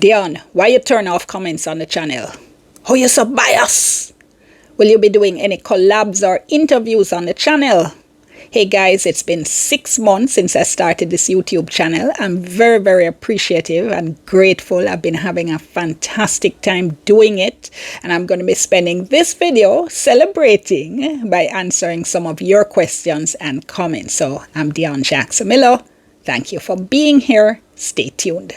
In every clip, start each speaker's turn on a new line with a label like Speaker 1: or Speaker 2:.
Speaker 1: Dionne, why you turn off comments on the channel? How you so biased? Will you be doing any collabs or interviews on the channel? Hey guys, it's been 6 months since I started this YouTube channel. I'm very appreciative and grateful. I've been having a fantastic time doing it, and I'm going to be spending this video celebrating by answering some of your questions and comments. So I'm Dionne Jackson-Miller. Thank you for being here. Stay tuned.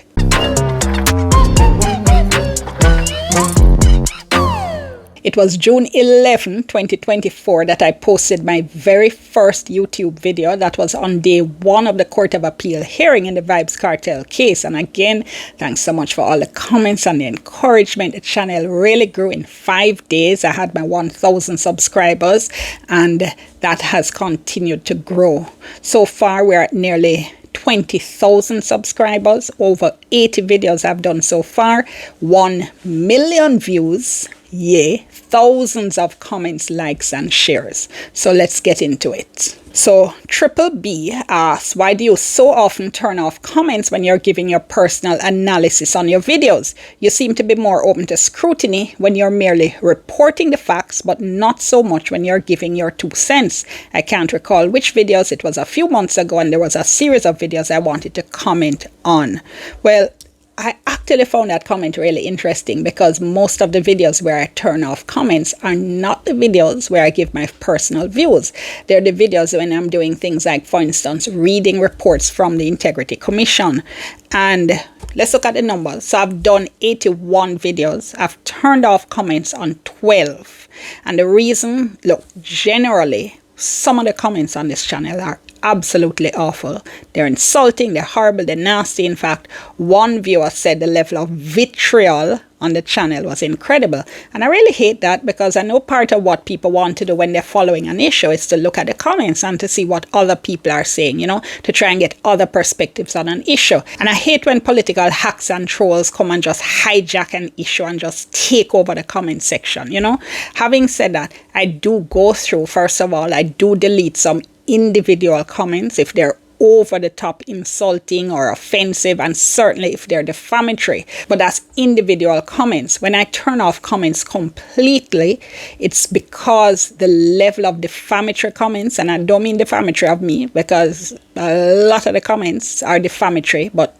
Speaker 1: It was June 11, 2024 that I posted my very first YouTube video. That was on day 1 of the Court of Appeal hearing in the Vybz Kartel case. And again, thanks so much for all the comments and the encouragement. The channel really grew in 5 days. I had my 1,000 subscribers, and that has continued to grow. So far, we're at nearly 20,000 subscribers, over 80 videos I've done so far, 1 million views, yay, thousands of comments, likes and shares. So let's get into it. So Triple B asks, why do you so often turn off comments when you're giving your personal analysis on your videos? You seem to be more open to scrutiny when you're merely reporting the facts, but not so much when you're giving your 2 cents. I can't recall which videos. It was a few months ago, and there was a series of videos I wanted to comment on. Well, I actually found that comment really interesting, because most of the videos where I turn off comments are not the videos where I give my personal views. They're the videos when I'm doing things like, for instance, reading reports from the Integrity Commission. And let's look at the numbers. So I've done 81 videos. I've turned off comments on 12. And the reason, look, generally, some of the comments on this channel are absolutely awful. They're insulting, they're horrible, they're nasty. In fact, one viewer said the level of vitriol on the channel was incredible. And I really hate that, because I know part of what people want to do when they're following an issue is to look at the comments and to see what other people are saying, to try and get other perspectives on an issue. And I hate when political hacks and trolls come and just hijack an issue and just take over the comment section, Having said that, I do go through, first of all, I do delete some individual comments if they're over the top insulting or offensive, and certainly if they're defamatory. But that's individual comments. When I turn off comments completely, it's because the level of defamatory comments, and I don't mean defamatory of me, because a lot of the comments are defamatory, but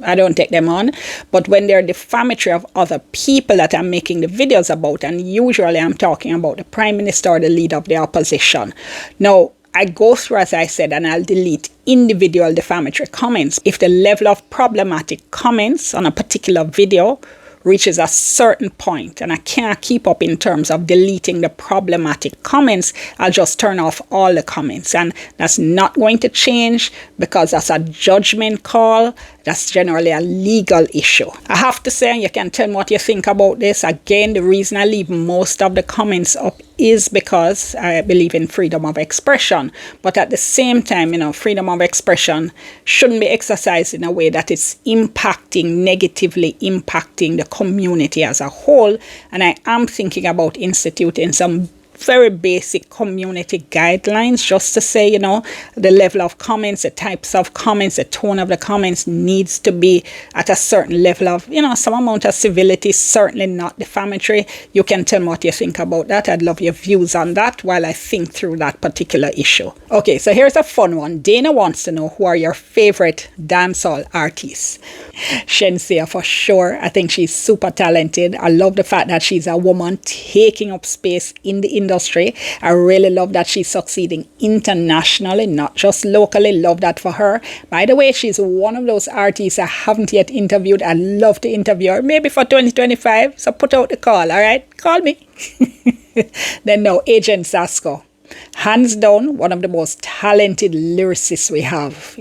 Speaker 1: I don't take them on. But when they're defamatory of other people that I'm making the videos about, and usually I'm talking about the Prime Minister or the leader of the opposition. Now, I go through, as I said, and I'll delete individual defamatory comments. If the level of problematic comments on a particular video reaches a certain point and I can't keep up in terms of deleting the problematic comments, I'll just turn off all the comments. And that's not going to change, because that's a judgment call. That's generally a legal issue. I have to say, and you can tell me what you think about this. Again, the reason I leave most of the comments up is because I believe in freedom of expression. But at the same time, freedom of expression shouldn't be exercised in a way that it's negatively impacting the community as a whole. And I am thinking about instituting some very basic community guidelines, just to say, the level of comments, the types of comments, the tone of the comments needs to be at a certain level of, some amount of civility, certainly not defamatory. You can tell me what you think about that. I'd love your views on that while I think through that particular issue. Okay, so here's a fun one. Dana wants to know, who are your favorite dancehall artists? Shenseea, for sure. I think she's super talented. I love the fact that she's a woman taking up space in the industry. I really love that she's succeeding internationally, not just locally. Love that for her. By the way, she's one of those artists I haven't yet interviewed. I'd love to interview her, maybe for 2025. So put out the call, all right? Call me. Then now, Agent Sasko. Hands down, one of the most talented lyricists we have.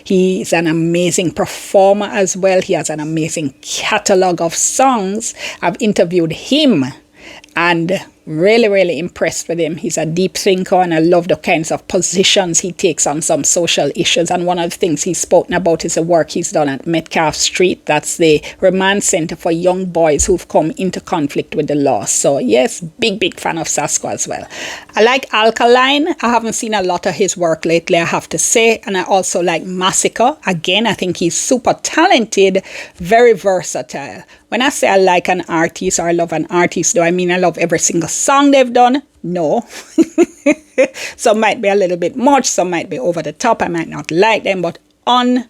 Speaker 1: He's an amazing performer as well. He has an amazing catalog of songs. I've interviewed him, and Really, really impressed with him. He's a deep thinker, and I love the kinds of positions he takes on some social issues. And one of the things he's spoken about is the work he's done at Metcalf Street. That's the remand center for young boys who've come into conflict with the law. So yes, big fan of Sasco as well. I like Alkaline. I haven't seen a lot of his work lately, I have to say. And I also like Massacre. Again, I think he's super talented, very versatile. When I say I like an artist or I love an artist, do I mean I love every single song they've done? No. Some might be a little bit much, some might be over the top. I might not like them, but on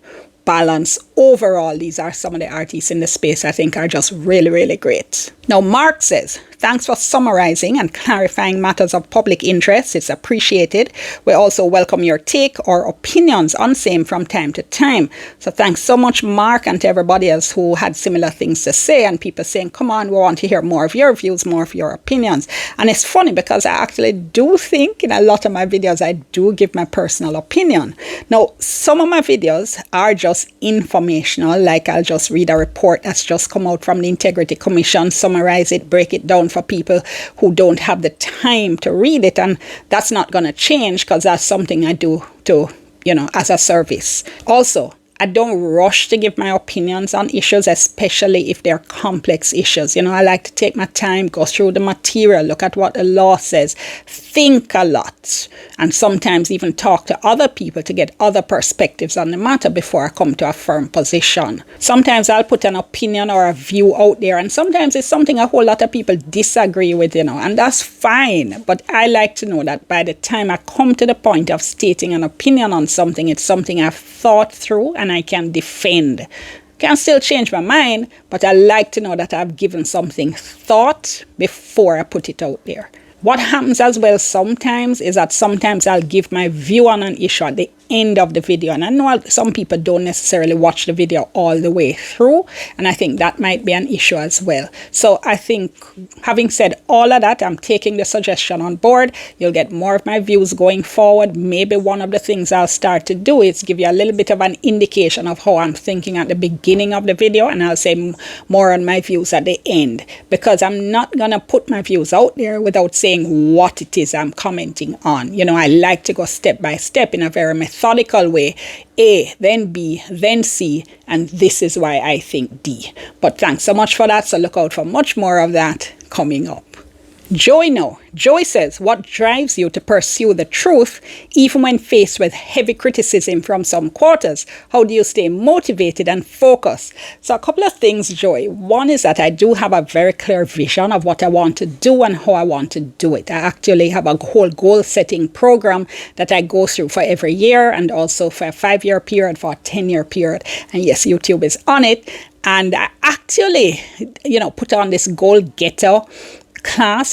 Speaker 1: balance, overall, these are some of the artists in the space I think are just really, really great. Now, Mark says, thanks for summarizing and clarifying matters of public interest. It's appreciated. We also welcome your take or opinions on same from time to time. So thanks so much, Mark, and to everybody else who had similar things to say, and people saying, come on, we want to hear more of your views, more of your opinions. And it's funny because I actually do think in a lot of my videos, I do give my personal opinion. Now, some of my videos are just informational, like I'll just read a report that's just come out from the Integrity Commission, summarize it, break it down for people who don't have the time to read it. And that's not going to change because that's something I do to, as a service. Also, I don't rush to give my opinions on issues, especially if they're complex issues. I like to take my time, go through the material, look at what the law says, think a lot, and sometimes even talk to other people to get other perspectives on the matter before I come to a firm position. Sometimes I'll put an opinion or a view out there, and sometimes it's something a whole lot of people disagree with, and that's fine. But I like to know that by the time I come to the point of stating an opinion on something, it's something I've thought through and I can defend. Can still change my mind, but I like to know that I've given something thought before I put it out there. What happens as well sometimes is that sometimes I'll give my view on an issue at the end of the video, and I know some people don't necessarily watch the video all the way through, and I think that might be an issue as well. So I think, having said all of that, I'm taking the suggestion on board. You'll get more of my views going forward. Maybe one of the things I'll start to do is give you a little bit of an indication of how I'm thinking at the beginning of the video, and I'll say more on my views at the end, because I'm not gonna put my views out there without saying what it is I'm commenting on. I like to go step by step in a very methodical way. A, then B, then C, and this is why I think D. But thanks so much for that. So look out for much more of that coming up. Joy says, what drives you to pursue the truth even when faced with heavy criticism from some quarters? How do you stay motivated and focused? So a couple of things, Joy. One is that I do have a very clear vision of what I want to do and how I want to do it. I actually have a whole goal setting program that I go through for every year, and also for a 5-year period, for a 10-year period. And yes, YouTube is on it. And I actually, put on this goal getter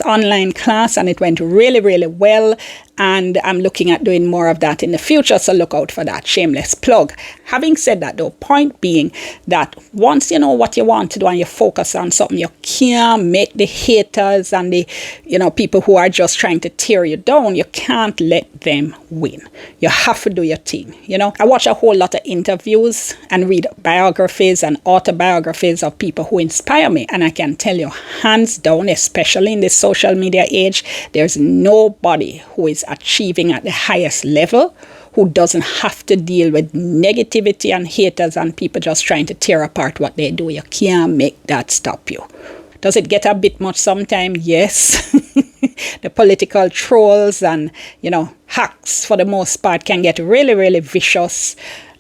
Speaker 1: online class, and it went really, really well. And I'm looking at doing more of that in the future, so look out for that. Shameless plug. Having said that, though, point being that once you know what you want to do and you focus on something, you can't make the haters and the people who are just trying to tear you down, you can't let them win. You have to do your thing. I watch a whole lot of interviews and read biographies and autobiographies of people who inspire me, and I can tell you, hands down, especially in this social media age, there's nobody who is achieving at the highest level who doesn't have to deal with negativity and haters and people just trying to tear apart what they do. You can't make that stop you. Does it get a bit much sometimes? Yes. The political trolls and, hacks for the most part can get really, really vicious.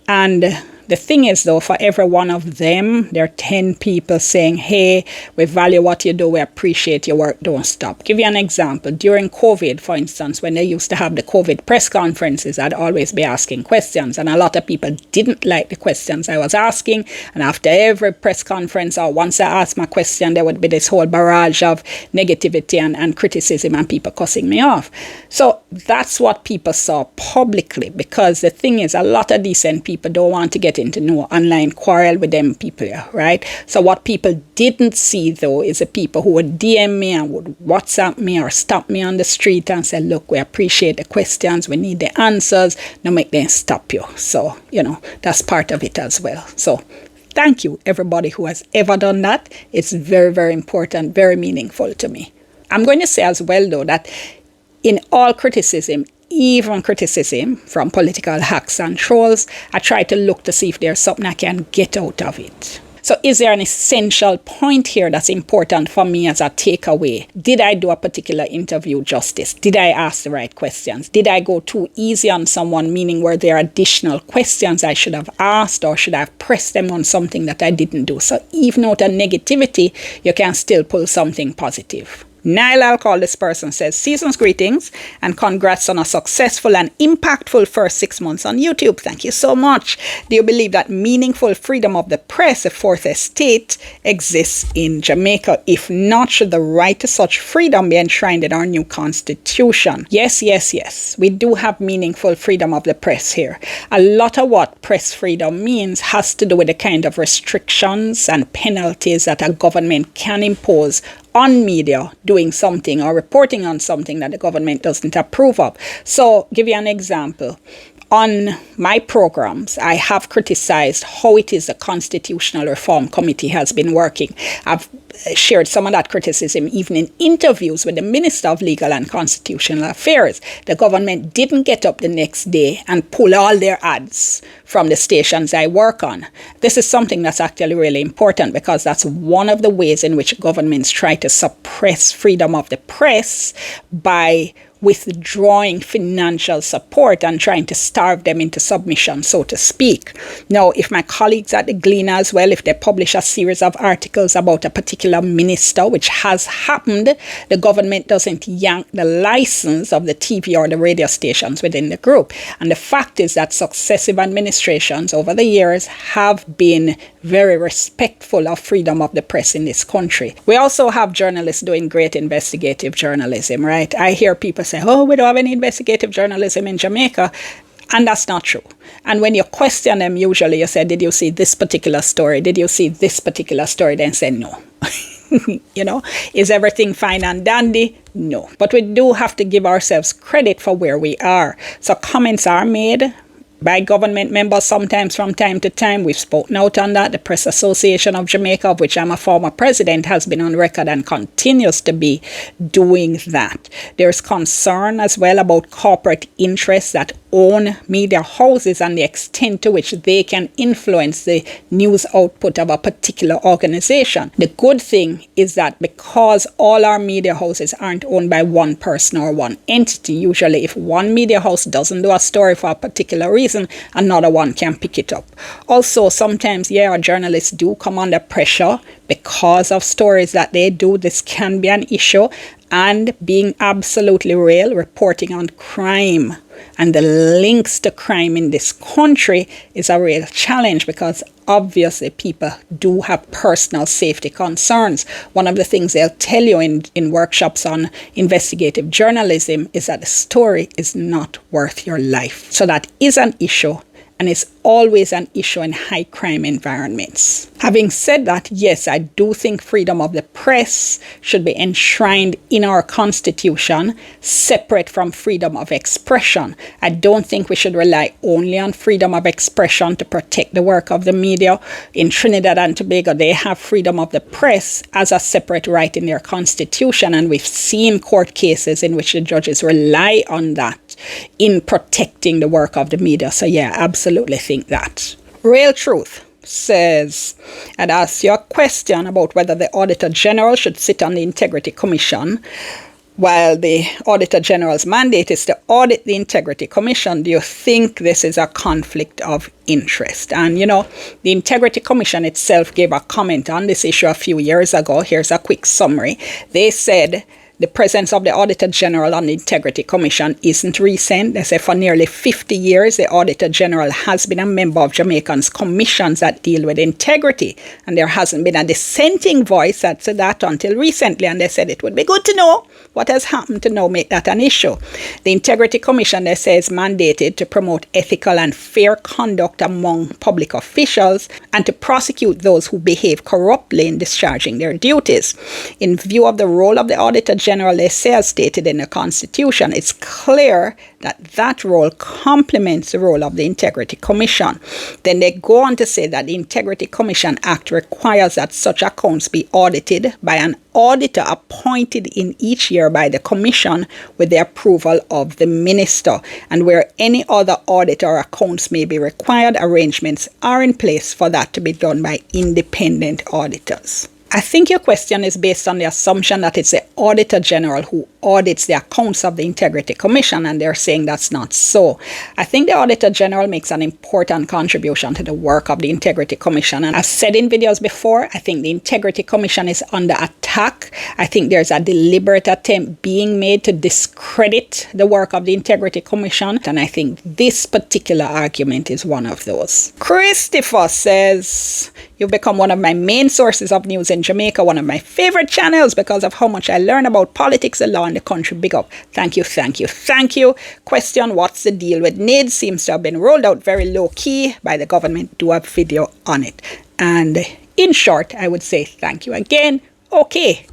Speaker 1: And the thing is, though, for every one of them, there are 10 people saying, hey, we value what you do, we appreciate your work, don't stop. Give you an example. During COVID, for instance, when they used to have the COVID press conferences, I'd always be asking questions, and a lot of people didn't like the questions I was asking. And after every press conference, or once I asked my question, there would be this whole barrage of negativity and criticism and people cussing me off. So that's what people saw publicly, because the thing is, a lot of decent people don't want to get into no online quarrel with them people, right? So what people didn't see, though, is the people who would DM me and would WhatsApp me or stop me on the street and say, look, we appreciate the questions, we need the answers, now make them stop you. So, that's part of it as well. So thank you, everybody who has ever done that. It's very, very important, very meaningful to me. I'm going to say as well, though, that in all criticism, even criticism from political hacks and trolls, I try to look to see if there's something I can get out of it. So is there an essential point here that's important for me as a takeaway? Did I do a particular interview justice? Did I ask the right questions? Did I go too easy on someone, meaning were there additional questions I should have asked, or should I have pressed them on something that I didn't do? So even out of negativity, you can still pull something positive. Nile, I'll call this person, says, season's greetings and congrats on a successful and impactful first 6 months on YouTube. Thank you so much. Do you believe that meaningful freedom of the press, a fourth estate, exists in Jamaica? If not, should the right to such freedom be enshrined in our new constitution? Yes, yes, yes. We do have meaningful freedom of the press here. A lot of what press freedom means has to do with the kind of restrictions and penalties that a government can impose on media doing something or reporting on something that the government doesn't approve of. So, give you an example. On my programs, I have criticized how it is the Constitutional Reform Committee has been working. I've shared some of that criticism even in interviews with the Minister of Legal and Constitutional Affairs. The government didn't get up the next day and pull all their ads from the stations I work on. This is something that's actually really important, because that's one of the ways in which governments try to suppress freedom of the press by withdrawing financial support and trying to starve them into submission, so to speak. Now, if my colleagues at the Gleaner as well, if they publish a series of articles about a particular minister, which has happened, the government doesn't yank the license of the TV or the radio stations within the group. And the fact is that successive administrations over the years have been very respectful of freedom of the press in this country. We also have journalists doing great investigative journalism, right? I hear people say, oh, we don't have any investigative journalism in Jamaica. And that's not true. And when you question them, usually you say, did you see this particular story? Did you see this particular story? Then say no. You know, is everything fine and dandy? No. But we do have to give ourselves credit for where we are. So comments are made by government members sometimes from time to time. We've spoken out on that. The Press Association of Jamaica, of which I'm a former president, has been on record and continues to be doing that. There's concern as well about corporate interests that own media houses and the extent to which they can influence the news output of a particular organization. The good thing is that because all our media houses aren't owned by one person or one entity, usually if one media house doesn't do a story for a particular reason, another one can pick it up. Also, sometimes, our journalists do come under pressure because of stories that they do. This can be an issue. And being absolutely real, reporting on crime and the links to crime in this country is a real challenge, because obviously people do have personal safety concerns. One of the things they'll tell you in workshops on investigative journalism is that the story is not worth your life. So that is an issue, and it's always an issue in high crime environments. Having said that, yes, I do think freedom of the press should be enshrined in our constitution, separate from freedom of expression. I don't think we should rely only on freedom of expression to protect the work of the media. In Trinidad and Tobago, they have freedom of the press as a separate right in their constitution, and we've seen court cases in which the judges rely on that in protecting the work of the media. So yeah, absolutely think that. Real Truth says, I'd ask you a question about whether the Auditor General should sit on the Integrity Commission. While the Auditor General's mandate is to audit the Integrity Commission, do you think this is a conflict of interest? And the Integrity Commission itself gave a comment on this issue a few years ago. Here's a quick summary. They said the presence of the Auditor General on the Integrity Commission isn't recent. They say for nearly 50 years, the Auditor General has been a member of Jamaicans' commissions that deal with integrity. And there hasn't been a dissenting voice that said that until recently. And they said it would be good to know what has happened to now make that an issue. The Integrity Commission, they say, is mandated to promote ethical and fair conduct among public officials and to prosecute those who behave corruptly in discharging their duties. In view of the role of the Auditor General, they say, as stated in the Constitution, it's clear that that role complements the role of the Integrity Commission. Then they go on to say that the Integrity Commission Act requires that such accounts be audited by an auditor appointed in each year by the Commission with the approval of the Minister. And where any other audit or accounts may be required, arrangements are in place for that to be done by independent auditors. I think your question is based on the assumption that it's the Auditor General who audits the accounts of the Integrity Commission, and they're saying that's not so. I think the Auditor General makes an important contribution to the work of the Integrity Commission. And I've said in videos before, I think the Integrity Commission is under attack. I think there's a deliberate attempt being made to discredit the work of the Integrity Commission, and I think this particular argument is one of those. Christopher says, you've become one of my main sources of news in Jamaica, one of my favorite channels because of how much I learn about politics, the law, and the country. Big up. Thank you, thank you, thank you. Question, what's the deal with NID? Seems to have been rolled out very low key by the government. Do a video on it. And in short, I would say thank you again. Okay.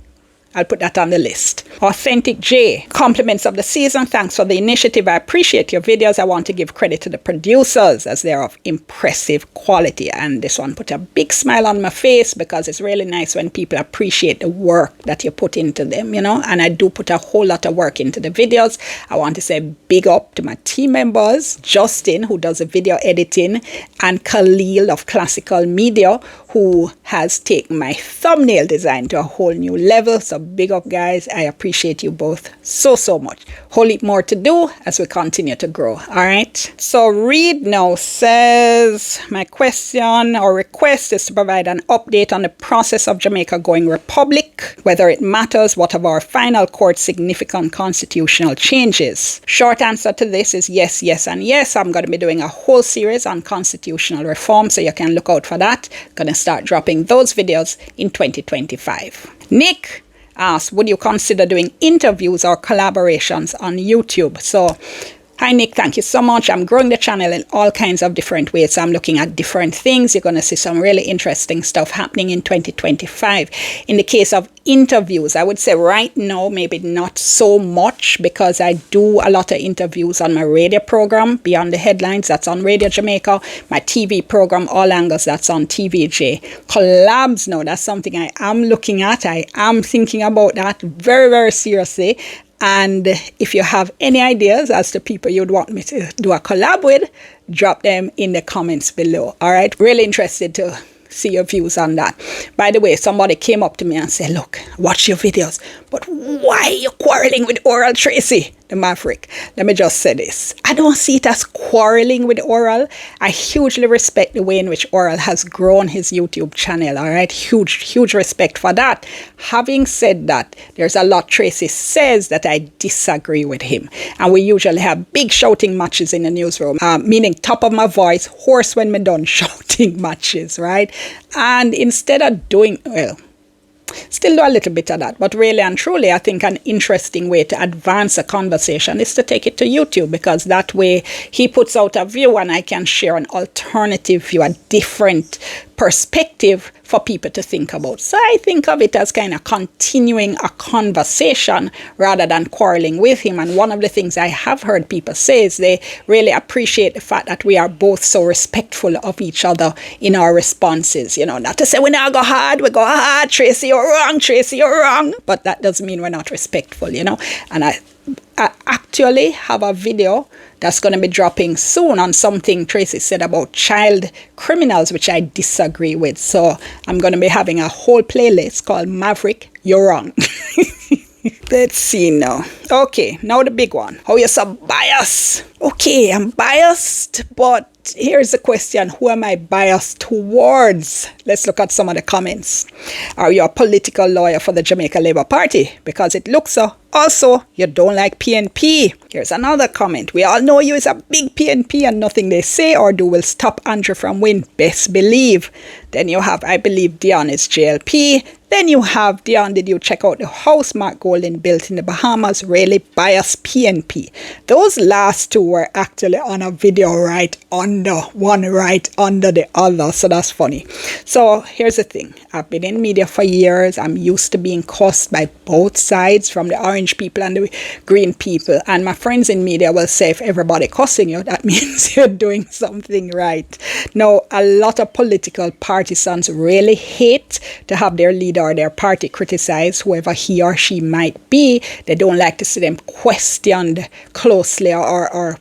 Speaker 1: I'll put that on the list. Authentic J, compliments of the season. Thanks for the initiative. I appreciate your videos. I want to give credit to the producers as they're of impressive quality. And this one put a big smile on my face because it's really nice when people appreciate the work that you put into them, you know. And I do put a whole lot of work into the videos. I want to say big up to my team members, Justin, who does the video editing, and Khalil of Classical Media, who has taken my thumbnail design to a whole new level. So big up, guys. I appreciate you both so much. Whole heap more to do as we continue to grow. All right. So Reed now says, my question or request is to provide an update on the process of Jamaica going republic, whether it matters, what of our final court significant constitutional changes. Short answer to this is yes, yes, and yes. I'm going to be doing a whole series on constitutional reform, so you can look out for that. Going to start dropping those videos in 2025. Nick asked, would you consider doing interviews or collaborations on YouTube? So, hi Nick, thank you so much. I'm growing the channel in all kinds of different ways. So I'm looking at different things. You're going to see some really interesting stuff happening in 2025. In the case of interviews, I would say right now, maybe not so much because I do a lot of interviews on my radio program, Beyond the Headlines, that's on Radio Jamaica. My TV program, All Angles, that's on TVJ. Collabs, no, that's something I am looking at. I am thinking about that very seriously. And if you have any ideas as to people you'd want me to do a collab with, drop them in the comments below. All right. Really interested to see your views on that. By the way, somebody came up to me and said, look, watch your videos, but why are you quarreling with Oral Tracy, the Maverick? Let me just say this. I don't see it as quarreling with Oral. I hugely respect the way in which Oral has grown his YouTube channel. All right. Huge respect for that. Having said that, there's a lot Tracy says that I disagree with him. And we usually have big shouting matches in the newsroom, meaning top of my voice, hoarse when me done shouting matches, right? And instead of doing, well, still do a little bit of that, but really and truly, I think an interesting way to advance a conversation is to take it to YouTube, because that way he puts out a view and I can share an alternative view, a different perspective for people to think about. So I think of it as kind of continuing a conversation rather than quarreling with him. And one of the things I have heard people say is they really appreciate the fact that we are both so respectful of each other in our responses. You know, not to say we now go hard, we go hard, Tracy, you're wrong, Tracy, you're wrong. But that doesn't mean we're not respectful, you know. And I actually have a video that's going to be dropping soon on something Tracy said about child criminals, which I disagree with. So I'm going to be having a whole playlist called Maverick, You're Wrong. Let's see now. Okay, now the big one. How you so biased? Okay, I'm biased, but here's the question. Who am I biased towards? Let's look at some of the comments. Are you a political lawyer for the Jamaica Labour Party? Because it looks so. Also, you don't like PNP. Here's another comment. We all know you is a big PNP and nothing they say or do will stop Andrew from win. Best believe. Then you have, I believe, Dionne is JLP. Then you have, Dionne, did you check out the house Mark Golden built in the Bahamas? Really biased PNP. Those last two were actually on a video right under the other. So that's funny. So here's the thing. I've been in media for years. I'm used to being cussed by both sides, from the orange people and the green people. And my friends in media will say, if everybody cussing you, that means you're doing something right. Now, a lot of political partisans really hate to have their leader or their party criticize whoever he or she might be. They don't like to see them questioned closely or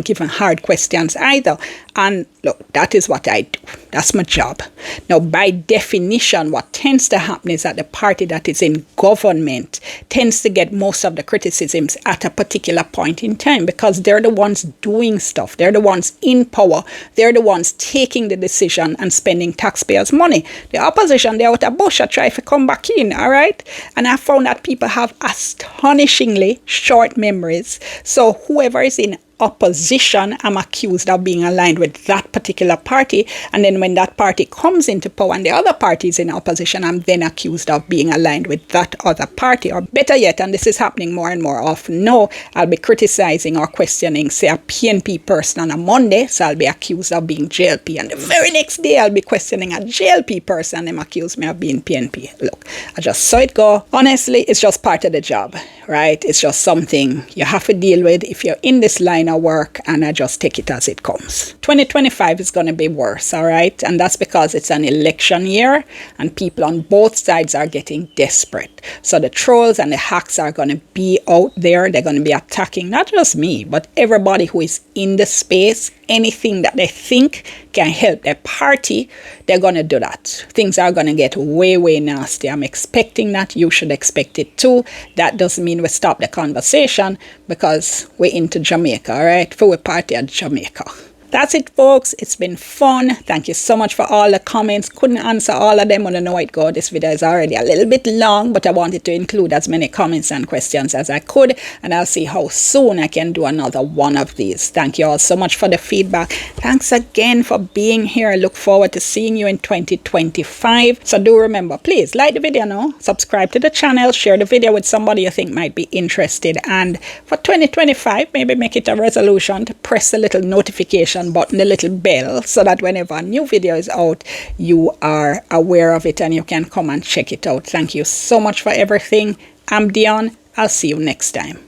Speaker 1: given hard questions either. And look, that is what I do. That's my job. Now, by definition, what tends to happen is that the party that is in government tends to get most of the criticisms at a particular point in time, because they're the ones doing stuff. They're the ones in power. They're the ones taking the decision and spending taxpayers' money. The opposition, they're out of bush, I try to come back in, all right? And I found that people have astonishingly short memories. So whoever is in opposition, I'm accused of being aligned with that particular party, and then when that party comes into power and the other party is in opposition, I'm then accused of being aligned with that other party. Or better yet, and this is happening more and more often now, I'll be criticizing or questioning, say, a PNP person on a Monday, so I'll be accused of being JLP, and the very next day I'll be questioning a JLP person and them accuse me of being PNP. Look, I just saw it go. Honestly, it's just part of the job, right? It's just something you have to deal with if you're in this line of work, and I just take it as it comes. 2025 is going to be worse, all right? And that's because it's an election year and people on both sides are getting desperate. So the trolls and the hacks are going to be out there. They're going to be attacking not just me, but everybody who is in the space. Anything that they think can help their party, they're going to do that. Things are going to get way, way nasty. I'm expecting that. You should expect it too. That doesn't mean we stop the conversation, because we're into Jamaica, all right? For we party at Jamaica. That's it, folks. It's been fun. Thank you so much for all the comments. Couldn't answer all of them. I don't know how it go. This video is already a little bit long, but I wanted to include as many comments and questions as I could, and I'll see how soon I can do another one of these. Thank you all so much for the feedback. Thanks again for being here. I look forward to seeing you in 2025. So do remember, please like the video now, subscribe to the channel, share the video with somebody you think might be interested, and for 2025, maybe make it a resolution to press the little notification button, the little bell, so that whenever a new video is out, you are aware of it and you can come and check it out. Thank you so much for everything. I'm Dionne. I'll see you next time.